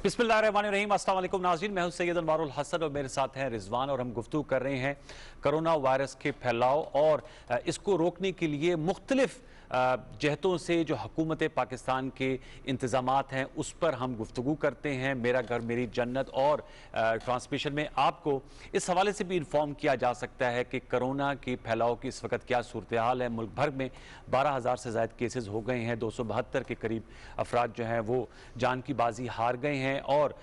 बिस्मिल्लाहिर्रहमानिर्रहीम। अस्सलाम वालेकुम नाज़रीन, मैं हूं सैयद अनवारुल हसन और मेरे साथ हैं रिजवान और हम गुफ्तगू कर रहे हैं कोरोना वायरस के फैलाव और इसको रोकने के लिए मुख्तलिफ जहतों से जो हुकूमत पाकिस्तान के इंतज़ामात हैं उस पर हम गुफ्तगू करते हैं। मेरा घर मेरी जन्नत और ट्रांसमिशन में आपको इस हवाले से भी इन्फॉर्म किया जा सकता है कि कोरोना के फैलाव की इस वक्त क्या सूरत हाल है। मुल्क भर में 12,000 से ज़ायद केसेस हो गए हैं, 272 के करीब अफराद जो हैं वो जान की बाजी हार गए हैं और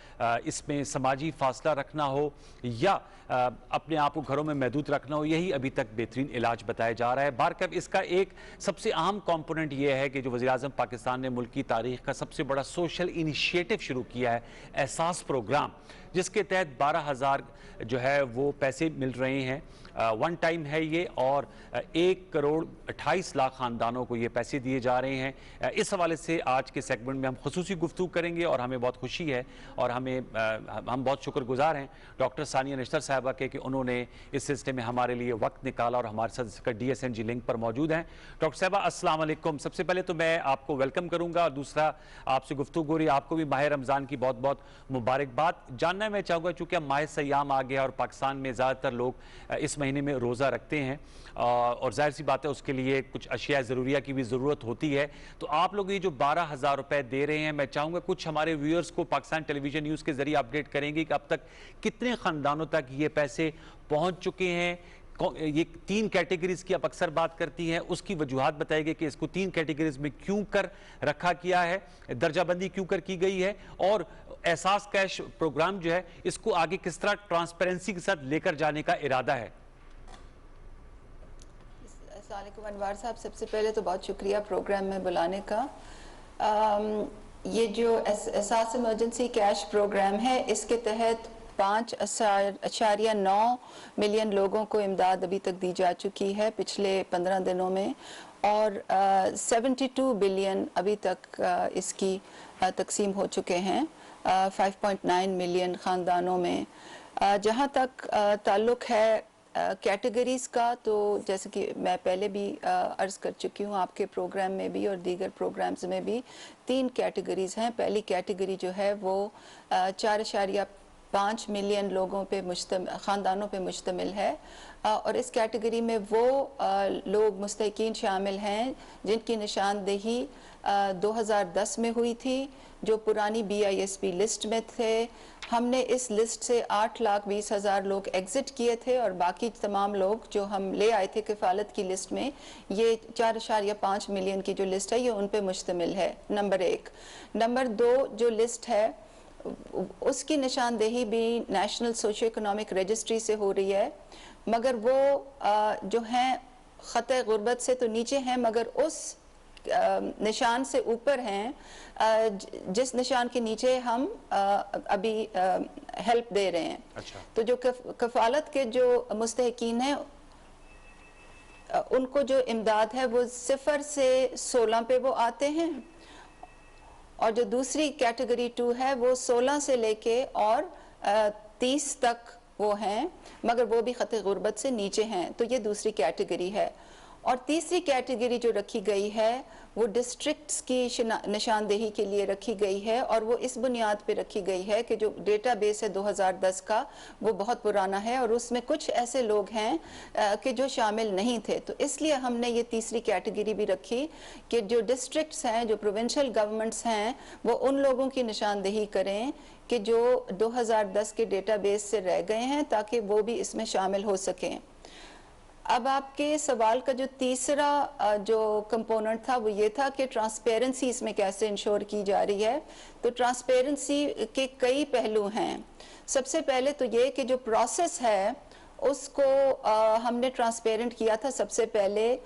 इसमें समाजी फासला रखना हो या अपने आप को घरों में महदूद रखना हो, यही अभी तक बेहतरीन इलाज बताया जा रहा है। बारकब इसका एक सबसे अहम कंपोनेंट ये है कि जो वज़ीर-ए-आज़म पाकिस्तान ने मुल्क की तारीख का सबसे बड़ा सोशल इनिशिएटिव शुरू किया है, एहसास प्रोग्राम, जिसके तहत 12,000 जो है वो पैसे मिल रहे हैं। वन टाइम है ये और 1 करोड़ 28 लाख ख़ानदानों को ये पैसे दिए जा रहे हैं। इस हवाले से आज के सेगमेंट में हम खुसूसी गुफ्तगू करेंगे और हमें बहुत खुशी है और हम बहुत शुक्रगुजार हैं डॉक्टर सानिया नश्तर साहिबा के कि उन्होंने इस सिलसिले में हमारे लिए वक्त निकाला और हमारे साथ इसका DSNG लिंक पर मौजूद हैं। डॉक्टर साहिबा अस्सलाम वालेकुम। सबसे पहले तो मैं आपको वेलकम करूँगा और दूसरा आपसे गुफ्तगू हो रही, आपको भी माह रमज़ान की बहुत बहुत मुबारकबाद। जानना मैं चाहूँगा चूँकि अब माह सयाम आ गया और पाकिस्तान में ज़्यादातर लोग इस महीने में रोज़ा रखते हैं और जाहिर सी बात है उसके लिए कुछ अशिया ज़रूरिया की भी ज़रूरत होती है, तो आप लोग ये जो 12,000 रुपए दे रहे हैं, मैं चाहूँगा कुछ हमारे व्यूअर्स को पाकिस्तान टेलीविज़न न्यूज़ के ज़रिए अपडेट करेंगे कि अब तक कितने ख़ानदानों तक ये पैसे पहुँच चुके हैं। ये 3 कैटेगरीज की आप अक्सर बात करती हैं, उसकी वजूहात बताएंगे कि इसको 3 कैटेगरीज में क्यों कर रखा किया है, दर्जाबंदी क्यों कर की गई है और एहसास कैश प्रोग्राम जो है इसको आगे किस तरह ट्रांसपेरेंसी के साथ लेकर जाने का इरादा है। अस्सलाम वालेकुम अनवार साहब, सबसे पहले तो बहुत शुक्रिया प्रोग्राम में बुलाने का। ये जो एहसास इमरजेंसी कैश प्रोग्राम है, इसके तहत 5.9 मिलियन लोगों को इमदाद अभी तक दी जा चुकी है पिछले 15 दिनों में और 72 बिलियन अभी तक इसकी तकसीम हो चुके हैं 5.9 मिलियन ख़ानदानों में। जहाँ तक ताल्लुक़ है कैटेगरीज़ का, तो जैसे कि मैं पहले भी अर्ज़ कर चुकी हूँ आपके प्रोग्राम में भी और दीगर प्रोग्राम्स में भी, 3 कैटेगरीज़ हैं। पहली कैटेगरी जो है वो 4.5 मिलियन लोगों पे ख़ानदानों पे मुश्तमिल है और इस कैटेगरी में वो लोग मुस्तहिकीन शामिल हैं जिनकी निशानदेही 2010 में हुई थी, जो पुरानी BISP लिस्ट में थे। हमने इस लिस्ट से 8,20,000 लोग एग्ज़िट किए थे और बाकी तमाम लोग जो हम ले आए थे किफ़ालत की लिस्ट में, ये 4.5 मिलियन की जो लिस्ट है ये उन पे मुश्तमिल है, नंबर 1। नंबर 2 जो लिस्ट है उसकी निशानदेही भी नेशनल सोशो इकोनॉमिक रजिस्ट्री से हो रही है, मगर वो जो हैं ख़त गुर्बत से तो नीचे हैं मगर उस निशान से ऊपर हैं जिस निशान के नीचे हम अभी हेल्प दे रहे हैं। अच्छा। तो जो कफ़ालत के जो मुस्तहिकीन हैं उनको जो इमदाद है वो 0 से 16 पे वो आते हैं और जो दूसरी कैटेगरी 2 है वो 16 से लेके और 30 तक वो हैं, मगर वो भी ख़त गुर्बत से नीचे हैं, तो ये दूसरी कैटेगरी है। और तीसरी कैटेगरी जो रखी गई है वो डिस्ट्रिक्ट्स की निशानदेही के लिए रखी गई है और वो इस बुनियाद पे रखी गई है कि जो डेटाबेस है 2010 का वो बहुत पुराना है और उसमें कुछ ऐसे लोग हैं कि जो शामिल नहीं थे, तो इसलिए हमने ये तीसरी कैटेगरी भी रखी कि जो डिस्ट्रिक्ट्स हैं, जो प्रोविंशियल गवर्नमेंट्स हैं, वो उन लोगों की निशानदेही करें कि जो 2010 के डेटाबेस से रह गए हैं ताकि वो भी इसमें शामिल हो सकें। अब आपके सवाल का जो तीसरा जो कंपोनेंट था वो ये था कि ट्रांसपेरेंसी इसमें कैसे इंश्योर की जा रही है। तो ट्रांसपेरेंसी के कई पहलू हैं। सबसे पहले तो ये कि जो प्रोसेस है उसको हमने ट्रांसपेरेंट किया था। सबसे पहले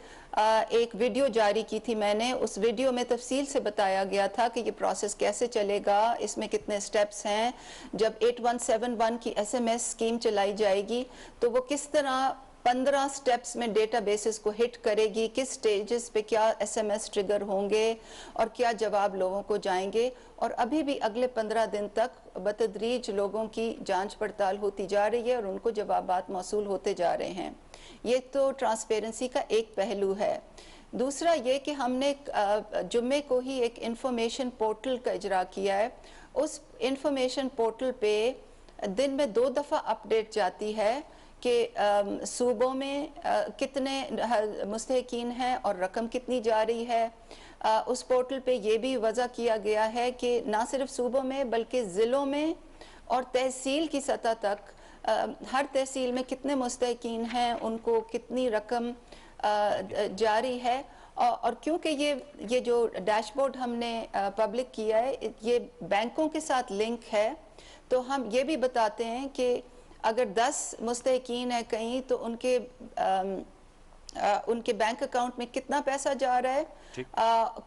एक वीडियो जारी की थी मैंने, उस वीडियो में तफसील से बताया गया था कि ये प्रोसेस कैसे चलेगा, इसमें कितने स्टेप्स हैं। जब 8171 की SMS स्कीम चलाई जाएगी तो वो किस तरह 15 स्टेप्स में डेटाबेसेस को हिट करेगी, किस स्टेजेस पे क्या SMS ट्रिगर होंगे और क्या जवाब लोगों को जाएंगे। और अभी भी अगले 15 दिन तक बतदरीज लोगों की जांच पड़ताल होती जा रही है और उनको जवाबात मौसूल होते जा रहे हैं। ये तो ट्रांसपेरेंसी का एक पहलू है। दूसरा ये कि हमने जुम्मे को ही एक इंफॉर्मेशन पोर्टल का इजरा किया है उस इंफॉर्मेशन पोर्टल पे दिन में 2 दफ़ा अपडेट जाती है कि सूबों में कितने मुस्तहिकीन हैं और रकम कितनी जा रही है। उस पोर्टल पे ये भी वज़ा किया गया है कि ना सिर्फ सूबों में बल्कि ज़िलों में और तहसील की सतह तक हर तहसील में कितने मुस्तहिकीन हैं, उनको कितनी रकम जारी है। और क्योंकि ये जो डैशबोर्ड हमने पब्लिक किया है ये बैंकों के साथ लिंक है, तो हम ये भी बताते हैं कि अगर 10 मुस्तहिकीन है कहीं तो उनके बैंक अकाउंट में कितना पैसा जा रहा है,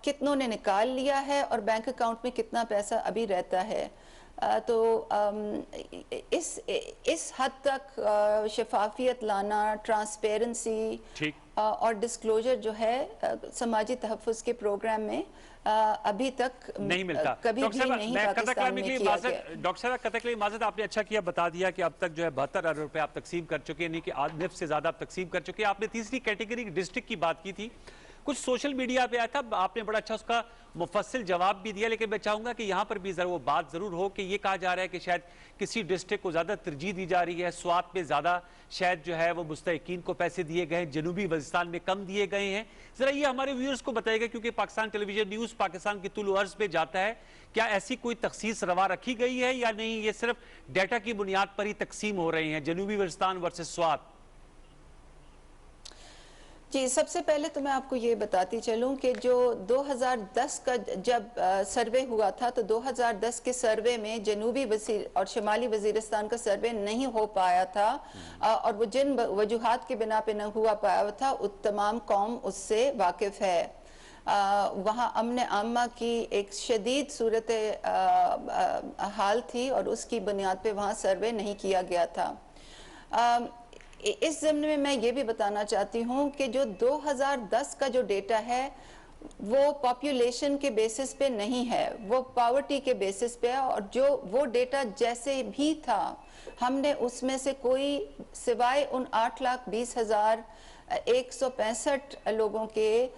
कितनों ने निकाल लिया है और बैंक अकाउंट में कितना पैसा अभी रहता है। तो इस हद तक शफाफियत लाना, ट्रांसपेरेंसी और डिस्क्लोजर जो है समाजी तहफ़्फ़ुज़ के प्रोग्राम में अभी तक नहीं मिलता। कभी भी नहीं पाकिस्तान में किया गया। डॉक्टर साहब कतई के लिए माज़रत, आपने अच्छा किया बता दिया कि अब तक जो है 72 अरब रुपए आप तकसीम कर चुके हैं, यानी कि निफ से ज्यादा आप तकसीम कर चुके हैं। आपने तीसरी कैटेगरी डिस्ट्रिक्ट की बात की थी, कुछ सोशल मीडिया पे आया था, आपने बड़ा अच्छा उसका मुफस्सिल जवाब भी दिया, लेकिन मैं चाहूंगा कि यहाँ पर भी वो बात जरूर हो कि ये कहा जा रहा है कि शायद किसी डिस्ट्रिक्ट को ज्यादा तरजीह दी जा रही है, स्वात में ज्यादा शायद जो है वो मुस्तहिकीन को पैसे दिए गए हैं, जनूबी वजिस्तान में कम दिए गए हैं। जरा ये हमारे व्यूअर्स को बताइएगा, क्योंकि पाकिस्तान टेलीविजन न्यूज पाकिस्तान की तुल अर्ज पे जाता है, क्या ऐसी कोई तखसीस रवा रखी गई है या नहीं, ये सिर्फ डाटा की बुनियाद पर ही तकसीम हो रहे हैं, जनूबी वजिस्तान वर्सेस स्वात? जी, सबसे पहले तो मैं आपको ये बताती चलूं कि जो 2010 का जब सर्वे हुआ था, तो 2010 के सर्वे में जनूबी और शुमाली वजीरिस्तान का सर्वे नहीं हो पाया था, और वो जिन वजूहात के बिना पे न हुआ पाया था तमाम कौम उससे वाकिफ है। वहाँ अमन आमा की एक शदीद सूरत हाल थी और उसकी बुनियाद पे वहाँ सर्वे नहीं किया गया था। इस ज़मन में मैं ये भी बताना चाहती हूँ कि जो 2010 का जो डेटा है वो पॉपुलेशन के बेसिस पे नहीं है, वो पॉवर्टी के बेसिस पे है, और जो वो डेटा जैसे भी था हमने उसमें से कोई सिवाय उन 8,20,165 लोगों के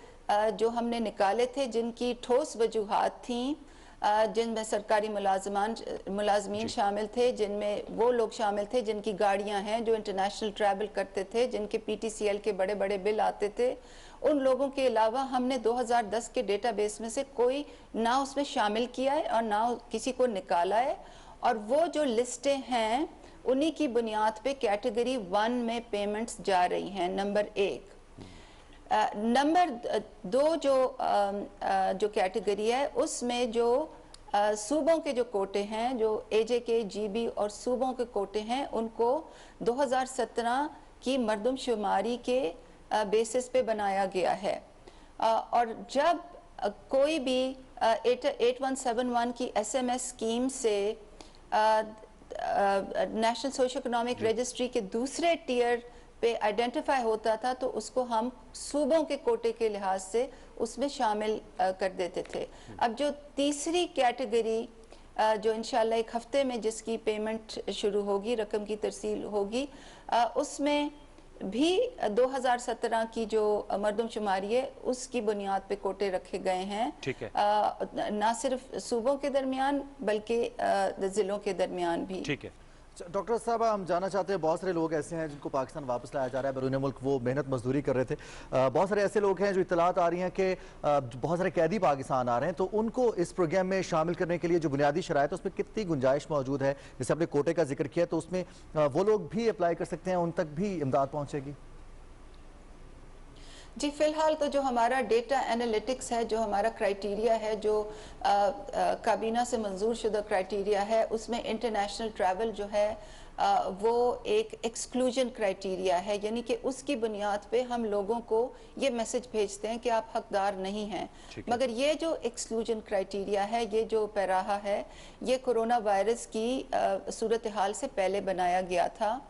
जो हमने निकाले थे जिनकी ठोस वजूहात थी, जिनमें सरकारी मुलाजमीन शामिल थे, जिनमें वो लोग शामिल थे जिनकी गाड़ियां हैं, जो इंटरनेशनल ट्रैवल करते थे, जिनके PTCL के बड़े बड़े बिल आते थे, उन लोगों के अलावा हमने 2010 के डेटाबेस में से कोई ना उसमें शामिल किया है और ना किसी को निकाला है। और वो जो लिस्टें हैं उन्हीं की बुनियाद पे कैटेगरी 1 में पेमेंट्स जा रही हैं, नंबर 1। नंबर 2 जो कैटेगरी है उसमें जो सूबों के जो कोटे हैं, जो AJK, GB और सूबों के कोटे हैं, उनको 2017 की मरदमशुमारी के बेसिस पे बनाया गया है। और जब कोई भी 8171 की SMS स्कीम से नेशनल सोशो इकोनॉमिक रजिस्ट्री के दूसरे टियर पे आइडेंटिफाई होता था तो उसको हम सूबों के कोटे के लिहाज से उसमें शामिल कर देते थे। अब जो तीसरी कैटेगरी जो इंशाल्लाह एक हफ्ते में जिसकी पेमेंट शुरू होगी, रकम की तरसील होगी, उसमें भी 2017 की जो मरदमशुमारी है उसकी बुनियाद पे कोटे रखे गए हैं। ठीक है। ना सिर्फ सूबों के दरमियान बल्कि जिलों के दरमियान भी। ठीक है। डॉक्टर साहब, हम जानना चाहते हैं, बहुत सारे लोग ऐसे हैं जिनको पाकिस्तान वापस लाया जा रहा है, बैरून मुल्क वो मेहनत मजदूरी कर रहे थे, बहुत सारे ऐसे लोग हैं जो इत्तलात आ रही हैं कि बहुत सारे कैदी पाकिस्तान आ रहे हैं, तो उनको इस प्रोग्राम में शामिल करने के लिए जो बुनियादी शराइत है उसमें कितनी गुंजाइश मौजूद है? जैसे आपने कोटे का जिक्र किया, तो उसमें वो लोग भी अप्लाई कर सकते हैं, उन तक भी इमदाद पहुँचेगी? जी, फ़िलहाल तो जो हमारा डेटा एनालिटिक्स है, जो हमारा क्राइटेरिया है, जो काबीना से मंजूर शुदा क्राइटेरिया है, उसमें इंटरनेशनल ट्रैवल जो है वो एक एक्सक्लूजन क्राइटेरिया है, यानी कि उसकी बुनियाद पे हम लोगों को ये मैसेज भेजते हैं कि आप हकदार नहीं हैं। मगर ये जो एक्सक्लूजन क्राइटेरिया है, ये जो पैराहा है, ये कोरोना वायरस की सूरत हाल से पहले बनाया गया था।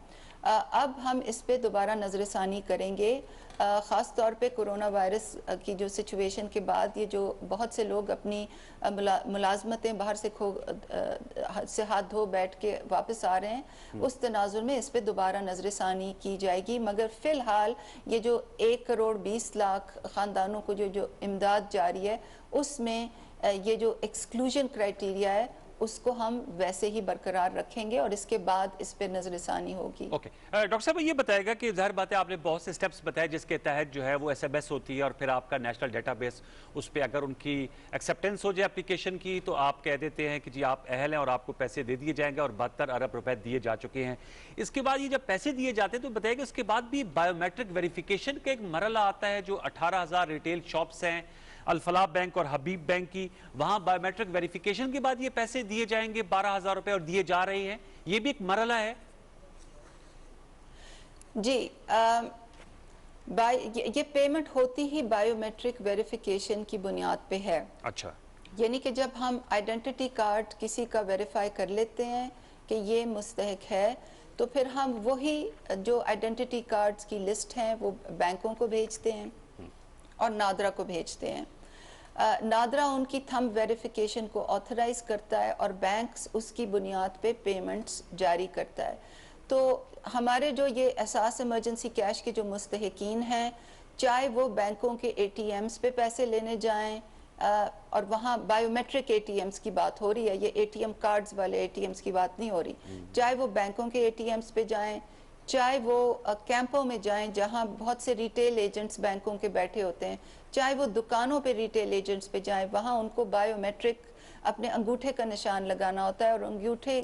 अब हम इस पे दोबारा नज़रसानी करेंगे, ख़ास तौर पे कोरोना वायरस की जो सिचुएशन के बाद ये जो बहुत से लोग अपनी मुलाजमतें बाहर से हाथ धो बैठ के वापस आ रहे हैं, उस तनाजुर में इस पे दोबारा नज़रसानी की जाएगी। मगर फ़िलहाल ये जो 1,20,00,000 ख़ानदानों को जो इमदाद जारी है, उसमें ये जो एक्सक्लूजन क्राइटेरिया है उसको हम वैसे ही बरकरार रखेंगे और इसके बाद इस पे नजरसानी होगी। ओके डॉक्टर साहब ये बताएगा कि ज़ाहिर बात है आपने बहुत से स्टेप्स बताए जिसके तहत जो है वो SMS होती है और फिर आपका नेशनल डेटाबेस उस पर अगर उनकी एक्सेप्टेंस हो जाए एप्लीकेशन की तो आप कह देते हैं कि जी आप अहल हैं और आपको पैसे दे दिए जाएंगे और 72 अरब रुपए दिए जा चुके हैं। इसके बाद ये जब पैसे दिए जाते हैं तो बताइएगा उसके बाद भी बायोमेट्रिक वेरिफिकेशन का एक मरला आता है जो 18,000 रिटेल शॉप्स हैं अल-फलाह बैंक और हबीब बैंक की, वहां बायोमेट्रिक वेरिफिकेशन के बाद ये पैसे दिए जाएंगे 12,000 रुपए और दिए जा रहे हैं, ये भी एक मरला है। जी ये पेमेंट होती ही बायोमेट्रिक वेरिफिकेशन की बुनियाद पे है। अच्छा, यानी कि जब हम आइडेंटिटी कार्ड किसी का वेरीफाई कर लेते हैं कि ये मुस्तहिक है तो फिर हम वही जो आइडेंटिटी कार्ड्स की लिस्ट हैं वो बैंकों को भेजते हैं और नादरा को भेजते हैं। नादरा उनकी थंब वेरिफिकेशन को ऑथराइज करता है और बैंक्स उसकी बुनियाद पे पेमेंट्स जारी करता है। तो हमारे जो ये एहसास इमरजेंसी कैश के जो मुस्तहिकीन हैं, चाहे वो बैंकों के ATMs पे पैसे लेने जाएं और वहाँ बायोमेट्रिक ATMs की बात हो रही है, ये ATM कार्ड्स वाले ATMs की बात नहीं हो रही, चाहे वो बैंकों के ATMs पे जाएं, चाहे वो कैंपों में जाएं जहां बहुत से रिटेल एजेंट्स बैंकों के बैठे होते हैं, चाहे वो दुकानों पे रिटेल एजेंट्स पे जाएं, वहां उनको बायोमेट्रिक अपने अंगूठे का निशान लगाना होता है और अंगूठे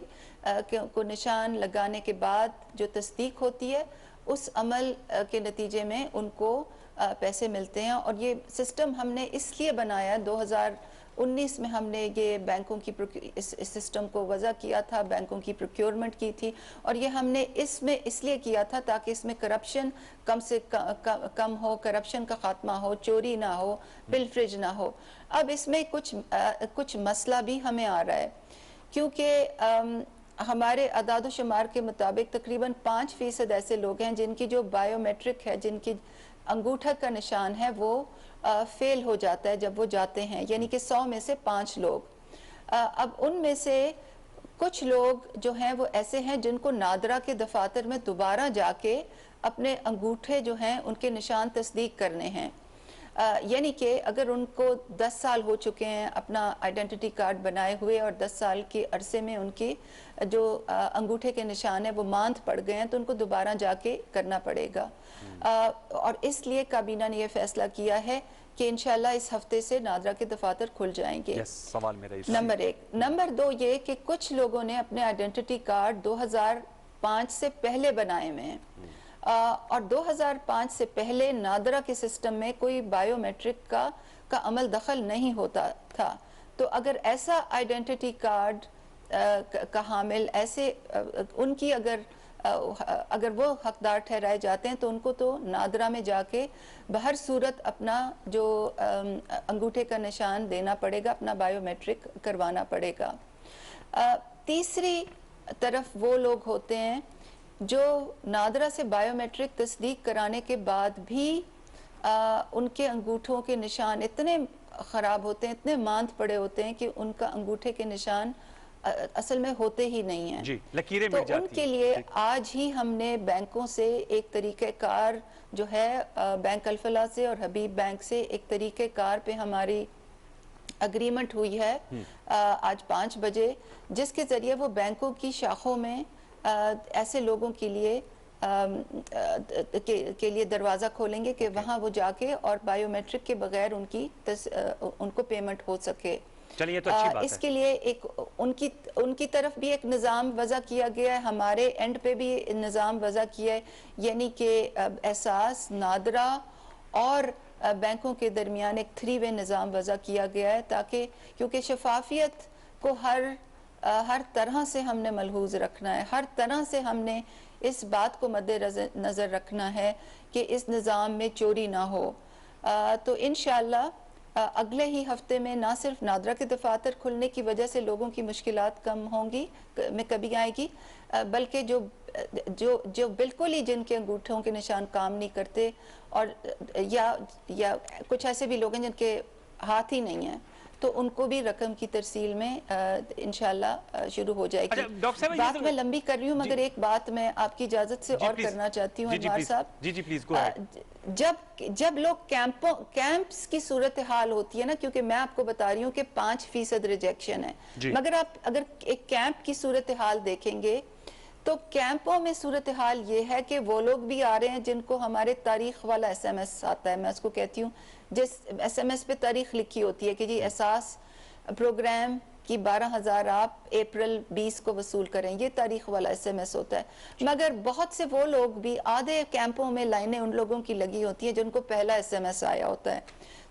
को निशान लगाने के बाद जो तस्दीक होती है उस अमल के नतीजे में उनको पैसे मिलते हैं। और ये सिस्टम हमने इसलिए बनाया, 2019 में हमने ये बैंकों की इस सिस्टम को वज़ा किया था, बैंकों की प्रोक्योरमेंट की थी और ये हमने इसमें इसलिए किया था ताकि इसमें करप्शन कम से कम हो, करप्शन का खात्मा हो, चोरी ना हो, पिलफरेज ना हो। अब इसमें कुछ मसला भी हमें आ रहा है क्योंकि हमारे अदाद शुमार के मुताबिक तकरीबन 5% ऐसे लोग हैं जिनकी जो बायोमेट्रिक है, जिनकी अंगूठा का निशान है वो फेल हो जाता है जब वो जाते हैं, यानी कि 100 में से 5 लोग। अब उनमें से कुछ लोग जो हैं वो ऐसे हैं जिनको नादरा के दफातर में दोबारा जाके अपने अंगूठे जो हैं उनके निशान तस्दीक करने हैं। यानी कि अगर उनको 10 साल हो चुके हैं अपना आइडेंटिटी कार्ड बनाए हुए और 10 साल के अरसे में उनकी जो अंगूठे के निशान है वो मांद पड़ गए हैं तो उनको दोबारा जाके करना पड़ेगा। और इसलिए काबीना ने यह फैसला किया है कि इंशाल्लाह इस हफ्ते से नादरा के दफातर खुल जाएंगे। सवाल मेरा नंबर 1। नंबर 2 ये कि कुछ लोगों ने अपने आइडेंटिटी कार्ड 2005 से पहले बनाए हुए हैं और 2005 से पहले नादरा के सिस्टम में कोई बायोमेट्रिक का अमल दखल नहीं होता था। तो अगर ऐसा आइडेंटिटी कार्ड का हामिल ऐसे उनकी अगर वो हकदार ठहराए जाते हैं तो उनको तो नादरा में जाके बहर सूरत अपना जो अंगूठे का निशान देना पड़ेगा, अपना बायोमेट्रिक करवाना पड़ेगा। तीसरी तरफ वो लोग होते हैं जो नादरा से बायोमेट्रिक तस्दीक कराने के बाद भी उनके अंगूठों के निशान इतने ख़राब होते हैं, इतने मांद पड़े होते हैं कि उनका अंगूठे के निशान असल में होते ही नहीं हैं। जी, लकीरें तो मिट जाती उनके लिए आज ही हमने बैंकों से एक तरीक़ेकार जो है बैंक अल-फलाह से और हबीब बैंक से एक तरीक़ेकार पे हमारी अग्रीमेंट हुई है आज 5 बजे, जिसके ज़रिए वो बैंकों की शाखों में ऐसे लोगों के लिए के लिए दरवाज़ा खोलेंगे कि वहाँ वो जाके और बायोमेट्रिक के बगैर उनको पेमेंट हो सके। चलिए तो अच्छी बात इसके लिए एक उनकी तरफ भी एक निज़ाम वज़ा किया गया है, हमारे एंड पे भी निज़ाम वज़ा किया है, यानी कि एहसास नादरा और बैंकों के दरमियान एक 3-वे निज़ाम वज़ा किया गया है ताकि क्योंकि शफाफियत को हर तरह से हमने मलहूज़ रखना है, हर तरह से हमने इस बात को मद्देनज़र रखना है कि इस निज़ाम में चोरी ना हो। तो इंशाअल्लाह अगले ही हफ्ते में ना सिर्फ नादरा के दफातर खुलने की वजह से लोगों की मुश्किलात कम होंगी में कभी आएगी, बल्कि जो बिल्कुल ही जिनके अंगूठों के निशान काम नहीं करते और या कुछ ऐसे भी लोग हैं जिनके हाथ ही नहीं हैं तो उनको भी रकम की तरसील में इंशाल्लाह शुरू हो जाएगी। अच्छा, बात मैं लंबी कर रही हूँ मगर एक बात मैं आपकी इजाजत से और करना चाहती हूँ अनवार साहब। जी प्लीज गो जब लोग कैंप्स की सूरत हाल होती है ना, क्योंकि मैं आपको बता रही हूँ कि 5% रिजेक्शन है, मगर आप अगर एक कैंप की सूरत हाल देखेंगे तो कैंपों में सूरत हाल ये है कि वो लोग भी आ रहे हैं जिनको हमारे तारीख वाला SMS आता है, मैं उसको कहती हूँ, जिस SMS पे तारीख लिखी होती है कि जी एहसास प्रोग्राम कि 12,000 आप अप्रैल 20 को वसूल करें, ये तारीख वाला SMS होता है। मगर बहुत से वो लोग भी, आधे कैंपों में लाइनें उन लोगों की लगी होती हैं जिनको पहला SMS आया होता है,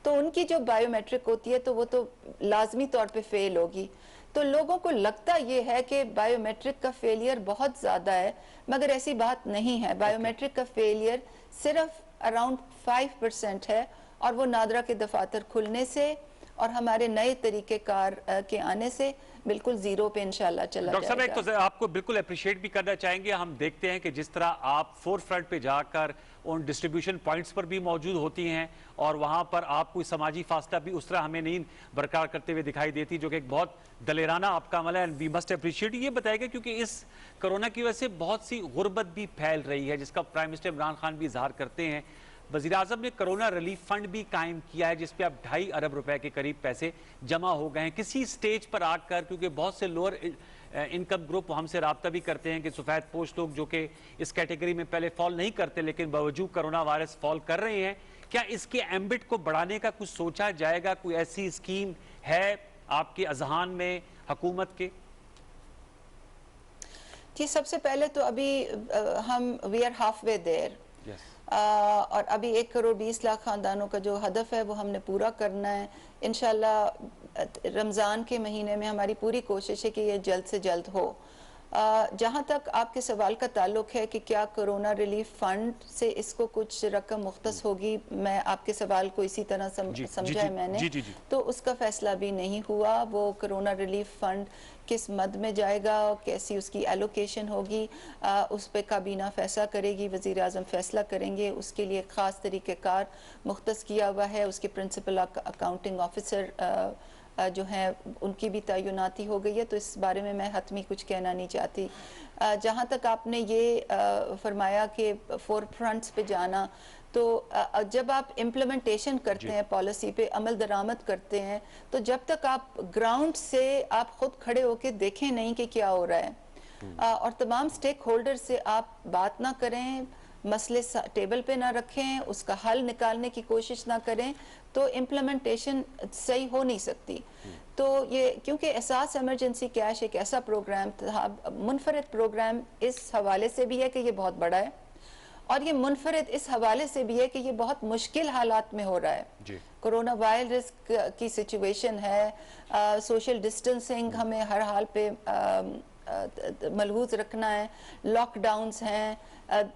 तो उनकी जो बायोमेट्रिक होती है तो वो तो लाजमी तौर पे फेल होगी। तो लोगों को लगता ये है कि बायोमेट्रिक का फेलियर बहुत ज़्यादा है, मगर ऐसी बात नहीं है। बायोमेट्रिक का फेलियर सिर्फ अराउंड 5% है, और वो नादरा के दफातर खुलने से और हमारे नए तरीके कार के आने से बिल्कुल जीरो पे इंशाल्लाह चला डॉक्टर साहब, जाएगा। एक तो आपको बिल्कुल अप्रिशिएट भी करना चाहेंगे, हम देखते हैं कि जिस तरह आप फोर फ्रंट पे जाकर उन डिस्ट्रीब्यूशन पॉइंट्स पर भी मौजूद होती हैं और वहां पर आप कोई समाजी फासला भी उस तरह हमें नहीं बरकरार करते हुए दिखाई देती, जो कि एक बहुत दलेराना आपका अमल है, एंड वी मस्ट अप्रिशिएट। ये बताएगा क्योंकि इस कोरोना की वजह से बहुत सी गुर्बत भी फैल रही है, जिसका प्राइम मिनिस्टर इमरान खान भी इजहार करते हैं। वज़ीर आज़म ने कोरोना रिलीफ फंड भी कायम किया है, जिसपे अब 2.5 अरब रुपए के करीब पैसे जमा हो गए हैं। किसी स्टेज पर आकर, क्योंकि बहुत से लोअर इनकम ग्रुप हमसे रब्ता भी करते हैं कि सफ़ेद पोश लोग जो कि इस कैटेगरी में पहले फॉल नहीं करते लेकिन बावजूद कोरोना वायरस फॉल कर रहे हैं, क्या इसके एम्बिट को बढ़ाने का कुछ सोचा जाएगा? कोई ऐसी स्कीम है आपके अजहान में हुकूमत के? जी, सबसे पहले तो अभी हम we are half way there, और अभी 1 करोड़ 20 लाख खानदानों का जो हदफ है वो हमने पूरा करना है। इंशाल्लाह रमज़ान के महीने में हमारी पूरी कोशिश है कि ये जल्द से जल्द हो। जहाँ तक आपके सवाल का ताल्लुक है कि क्या कोरोना रिलीफ फंड से इसको कुछ रकम मुख्तस होगी, मैं आपके सवाल को इसी तरह समझा है मैंने, तो उसका फैसला भी नहीं हुआ। वो कोरोना रिलीफ फंड किस मद में जाएगा और कैसी उसकी एलोकेशन होगी, उस पर काबीना फैसला करेगी, वज़ीर आज़म फैसला करेंगे। उसके लिए ख़ास तरीक़ेकार मुख्तस किया हुआ है, उसके प्रिंसिपल अकाउंटिंग ऑफिसर जो हैं उनकी भी तैनाती हो गई है, तो इस बारे में मैं हतमी कुछ कहना नहीं चाहती। जहाँ तक आपने ये फरमाया कि फोर फ्रंट्स पे जाना, तो जब आप इम्प्लीमेंटेशन करते हैं, पॉलिसी पे अमल दरामद करते हैं, तो जब तक आप ग्राउंड से आप खुद खड़े होके देखें नहीं कि क्या हो रहा है, और तमाम स्टेक होल्डर से आप बात ना करें, मसले टेबल पे ना रखें, उसका हल निकालने की कोशिश ना करें, तो इम्प्लीमेंटेशन सही हो नहीं सकती। तो ये क्योंकि एहसास इमरजेंसी कैश एक ऐसा प्रोग्राम था, मुनफरद प्रोग्राम इस हवाले से भी है कि ये बहुत बड़ा है, और ये मुनफरद इस हवाले से भी है कि ये बहुत मुश्किल हालात में हो रहा है। कोरोना वायरस की सिचुएशन है, सोशल डिस्टेंसिंग हमें हर हाल पे मलहूज रखना है, लॉकडाउन्स हैं,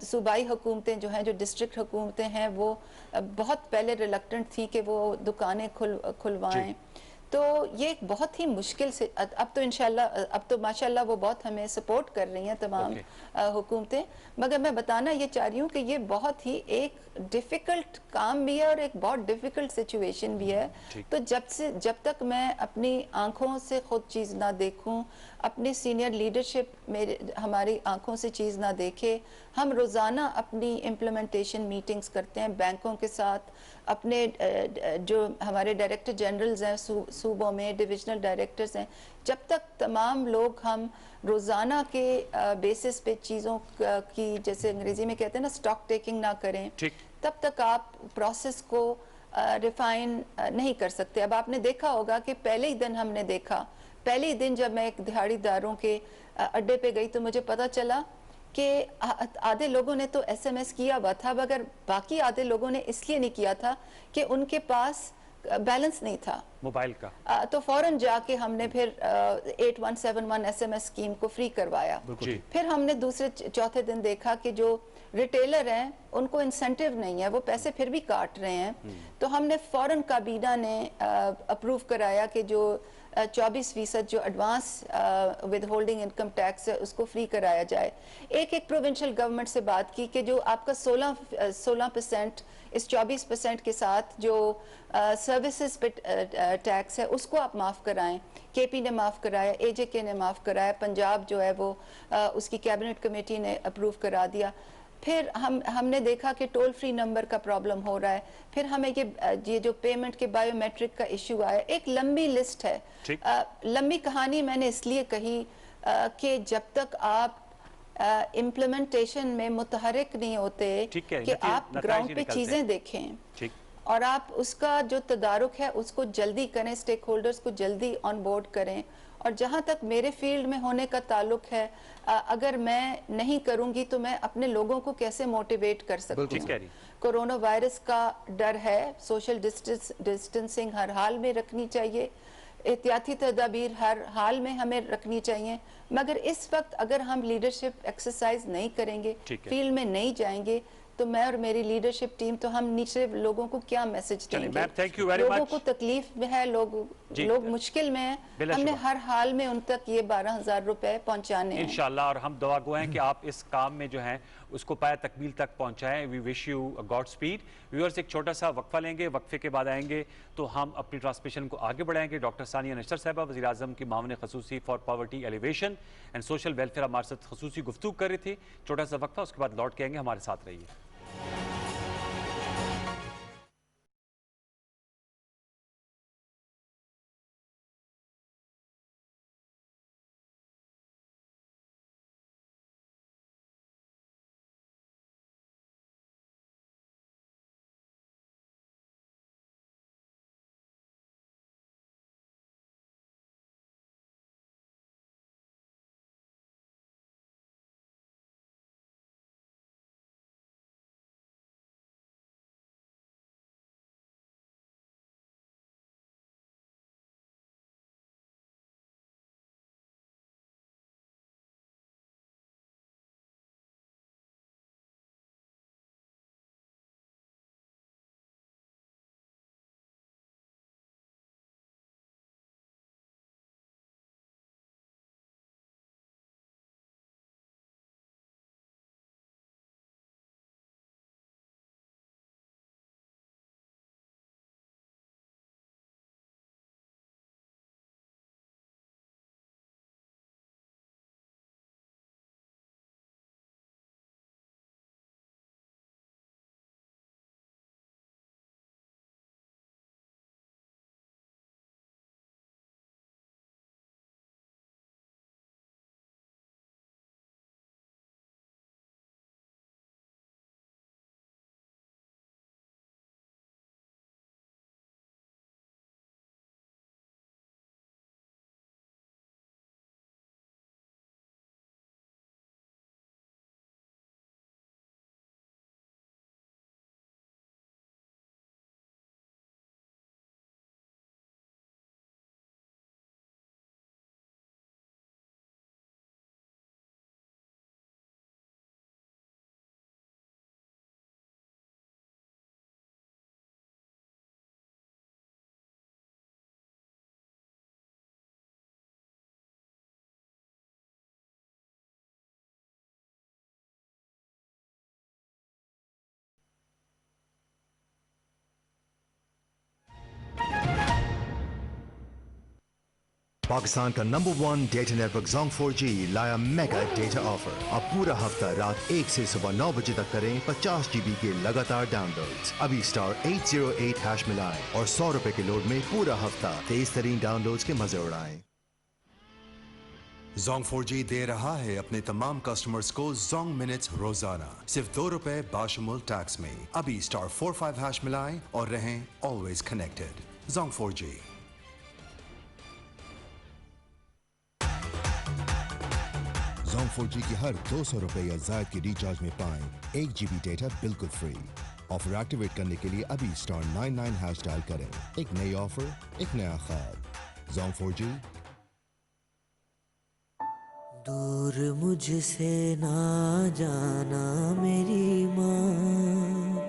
सूबाई हुकूमतें जो हैं, जो डिस्ट्रिक्ट हुकूमतें हैं, वो बहुत पहले रिलक्टेंट थी कि वो दुकानें खुलवाएं। तो ये एक बहुत ही मुश्किल से, अब तो इंशाल्लाह, अब तो माशाल्लाह वो बहुत हमें सपोर्ट कर रही हैं तमाम हुकूमतें, मगर मैं बताना ये चाह रही हूँ कि ये बहुत ही एक डिफ़िकल्ट काम भी है और एक बहुत डिफ़िकल्ट सिचुएशन भी है। तो जब तक मैं अपनी आंखों से खुद चीज़ ना देखूं, अपनी सीनियर लीडरशिप मेरे हमारी आंखों से चीज़ ना देखे, हम रोज़ाना अपनी इम्प्लीमेंटेशन मीटिंग्स करते हैं बैंकों के साथ, अपने जो हमारे डायरेक्टर जनरल्स हैं सूबों में, डिविजनल डायरेक्टर्स हैं, जब तक तमाम लोग हम रोज़ाना के बेसिस पे चीज़ों की, जैसे अंग्रेजी में कहते हैं ना, स्टॉक टेकिंग ना करें, तब तक आप प्रोसेस को रिफाइन नहीं कर सकते। अब आपने देखा होगा कि पहले ही दिन हमने देखा, पहले ही दिन जब मैं एक दिहाड़ीदारों के अड्डे पे गई तो मुझे पता चला कि आधे लोगों ने तो SMS किया हुआ था, मगर बाकी आधे लोगों ने इसलिए नहीं किया था कि उनके पास बैलेंस नहीं था मोबाइल का, तो फौरन जाके हमने फिर 8171 SMS स्कीम को फ्री करवाया। फिर हमने दूसरे चौथे दिन देखा कि जो रिटेलर हैं उनको इंसेंटिव नहीं है, वो पैसे फिर भी काट रहे हैं, तो हमने फौरन काबीना ने अप्रूव कराया कि जो 24% जो advance with holding income tax है उसको फ्री कराया जाए। एक प्रोविंशियल गवर्नमेंट से बात की कि जो आपका 16% इस 24% के साथ जो सर्विसेज पे टैक्स है उसको आप माफ़ कराएं। KP ने माफ़ कराया, AJK ने माफ़ कराया, पंजाब जो है वो उसकी कैबिनेट कमेटी ने अप्रूव करा दिया। फिर हमने देखा कि टोल फ्री नंबर का प्रॉब्लम हो रहा है, फिर हमें ये जो पेमेंट के बायोमेट्रिक का इश्यू आया, एक लंबी लिस्ट है। लंबी कहानी मैंने इसलिए कही कि जब तक आप इम्प्लीमेंटेशन में मुतहरिक नहीं होते कि आप ग्राउंड पे चीजें देखें और आप उसका जो तदारुक है उसको जल्दी करें, स्टेक होल्डर्स को जल्दी ऑन बोर्ड करें। और जहां तक मेरे फील्ड में होने का ताल्लुक है, अगर मैं नहीं करूंगी तो मैं अपने लोगों को कैसे मोटिवेट कर सकती हूँ। कोरोना वायरस का डर है, सोशल डिस्टेंसिंग हर हाल में रखनी चाहिए, एहतियाती तदाबीर हर हाल में हमें रखनी चाहिए, मगर इस वक्त अगर हम लीडरशिप एक्सरसाइज नहीं करेंगे, फील्ड में नहीं जाएंगे, तो मैं और मेरी लीडरशिप टीम तो हम नीचे लोगों को क्या मैसेज देंगे। लोगों को तकलीफ में है, लोग मुश्किल में है, हमने हर हाल में उन तक ये 12,000 रुपए पहुंचाने हैं इंशाल्लाह। और हम दुआ गो हैं कि आप इस काम में जो है उसको पाया तकमील तक पहुंचाएं। We wish you godspeed. Viewers, एक छोटा सा वक्फा लेंगे, वक्फे के बाद आएंगे तो हम अपनी ट्रांसमिशन को आगे बढ़ाएंगे। डॉक्टर सानिया नशर साहिबा, वज़ीर आज़म की मामले खसूसी for poverty alleviation and social welfare, हमारे साथ खसूसी गुफ्तगू कर रही थी। छोटा सा वक्फा, उसके बाद लौट के आएंगे, हमारे साथ रहिए। पाकिस्तान का number 1 data network Zong 4G लाया मेगा डेटा ऑफर। अब पूरा हफ्ता रात 1 से सुबह 9 बजे तक करें 50 GB के लगातार डाउनलोड्स। अभी *808 हैश मिलाएं और 100 रुपए के लोड में पूरा हफ्ता तेज तरीन डाउनलोड्स के मजे उड़ाएं। Zong 4G दे रहा है अपने तमाम कस्टमर्स को Zong मिनट्स रोजाना सिर्फ 2 रुपए बाशमुल टैक्स में। अभी *45 हैश मिलाएं और रहें always connected. Zong 4G। Zong 4G की हर 200 रुपए या ज़ायद की रिचार्ज में पाएं 1 GB डेटा बिल्कुल फ्री। ऑफर एक्टिवेट करने के लिए अभी *99 हैश डायल करें। एक नई ऑफर, एक नया ख्वाब। Zong 4G। दूर मुझसे ना जाना मेरी माँ,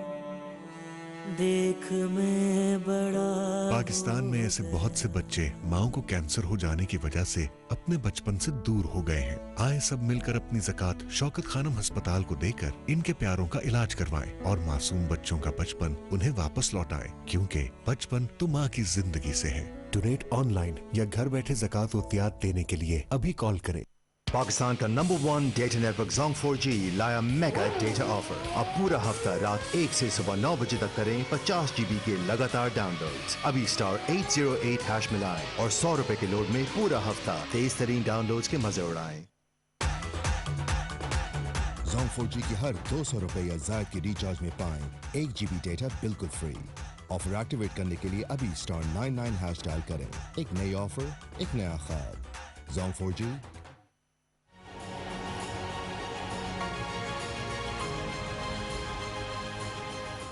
देख मैं बड़ा। पाकिस्तान में ऐसे बहुत से बच्चे माओ को कैंसर हो जाने की वजह से अपने बचपन से दूर हो गए हैं। आए सब मिलकर अपनी ज़कात शौकत खानम अस्पताल को देकर इनके प्यारों का इलाज करवाएं और मासूम बच्चों का बचपन उन्हें वापस लौटाएं, क्योंकि बचपन तो माँ की जिंदगी से है। डोनेट ऑनलाइन या घर बैठे ज़कात व तियात देने के लिए अभी कॉल करें। पाकिस्तान का number 1 data network Jong 4G लाया मेगा डेटा ऑफर। अब पूरा हफ्ता रात 1 से सुबह 9 बजे तक करें 50 GB के लगातार डाउनलोड्स। अभी *808# मिलाएं और 100 रुपए के लोड में पूरा हफ्ता तेज तरीन डाउनलोड्स के मजे उड़ाएं। जोंग 4G की हर 200 रुपए या ज्यादा की रिचार्ज में पाएं 1 GB डेटा बिल्कुल फ्री। ऑफर एक्टिवेट करने के लिए अभी *99# डायल करें। एक नई ऑफर, एक नया ख्वाब। Jong 4G।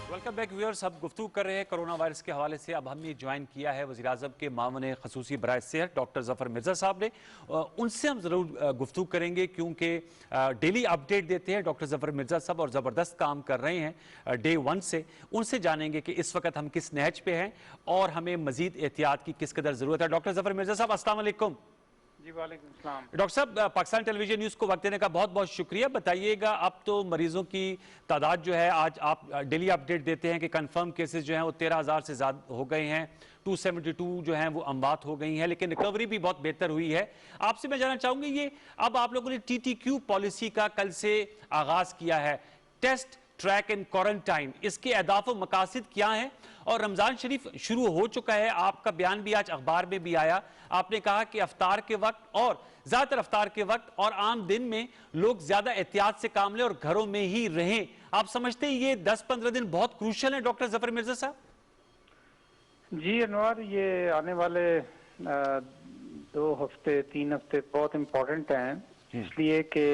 Welcome back viewers. अब गुफ्तगू कर रहे हैं कोरोना वायरस के हवाले से। अब हमने ज्वाइन किया है वज़ीर आज़म के मामले खसूसी बराए सेहत डॉक्टर ज़फ़र मिर्ज़ा साहब ने। उनसे हम ज़रूर गुफ्तगू करेंगे क्योंकि डेली अपडेट देते हैं डॉक्टर ज़फ़र मिर्ज़ा साहब और ज़बरदस्त काम कर रहे हैं डे 1 से। उनसे जानेंगे कि इस वक्त हम किस नहज पे हैं और हमें मज़ीद एहतियात की किस कदर ज़रूरत है। डॉक्टर ज़फ़र मिर्ज़ा साहब अस्सलाम वालेकुम। जी वालेकुम सलाम। डॉक्टर साहब, पाकिस्तान टेलीविजन न्यूज़ को वक्त देने का बहुत बहुत शुक्रिया। बताइएगा, अब तो मरीजों की तादाद जो है, आज आप डेली अपडेट देते हैं कि कंफर्म केसेस जो हैं वो 13,000 से ज़्यादा हो गए हैं, 272 जो हैं वो अमवात हो गई हैं, लेकिन रिकवरी भी बहुत बेहतर हुई है। आपसे मैं जानना चाहूँगी, ये अब आप लोगों ने TTQ पॉलिसी का कल से आगाज़ किया है, टेस्ट ट्रैक एंड क्वारंटाइन, इसके अहदाफ व मकासद क्या हैं? और रमज़ान शरीफ शुरू हो चुका है, आपका बयान भी आज अखबार में भी आया, आपने कहा कि अफ्तार के वक्त और ज़्यादातर अफ्तार के वक्त और आम दिन में लोग ज़्यादा एहतियात से काम लें और घरों में ही रहें। आप समझते हैं ये 10-15 दिन बहुत क्रूशल है डॉक्टर ज़फ़र मिर्ज़ा साहब? जी अनवर, ये आने वाले 2 हफ्ते 3 हफ्ते बहुत इम्पोर्टेंट हैं, इसलिए कि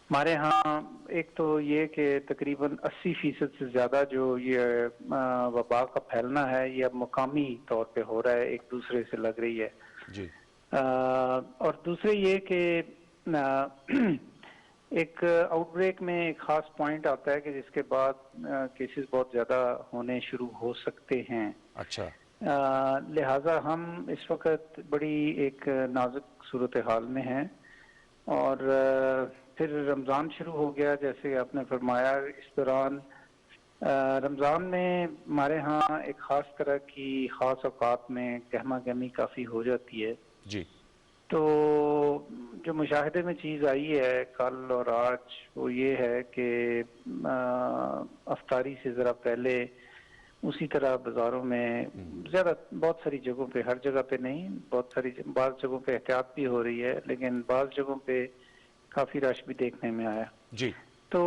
हमारे यहाँ एक तो ये कि तकरीबन 80% से ज़्यादा जो ये वबा का फैलना है ये अब मुकामी तौर पे हो रहा है, एक दूसरे से लग रही है जी। और दूसरे ये कि एक आउटब्रेक में एक ख़ास पॉइंट आता है कि जिसके बाद केसेस बहुत ज़्यादा होने शुरू हो सकते हैं। अच्छा। लिहाजा हम इस वक्त बड़ी एक नाजुक सूरत हाल में हैं और फिर रमज़ान शुरू हो गया, जैसे आपने फरमाया। इस दौरान रमज़ान में हमारे यहाँ एक ख़ास तरह की ख़ास औकात में गहमा गहमी काफ़ी हो जाती है जी। तो जो मुशाहिदे में चीज़ आई है कल और आज, वो ये है कि अफ्तारी से ज़रा पहले उसी तरह बाज़ारों में ज़्यादा बहुत सारी जगहों पे, हर जगह पे नहीं, बहुत सारी बाज़ जगहों पे एहतियात भी हो रही है, लेकिन बाज़ जगहों पे काफ़ी रश भी देखने में आया जी। तो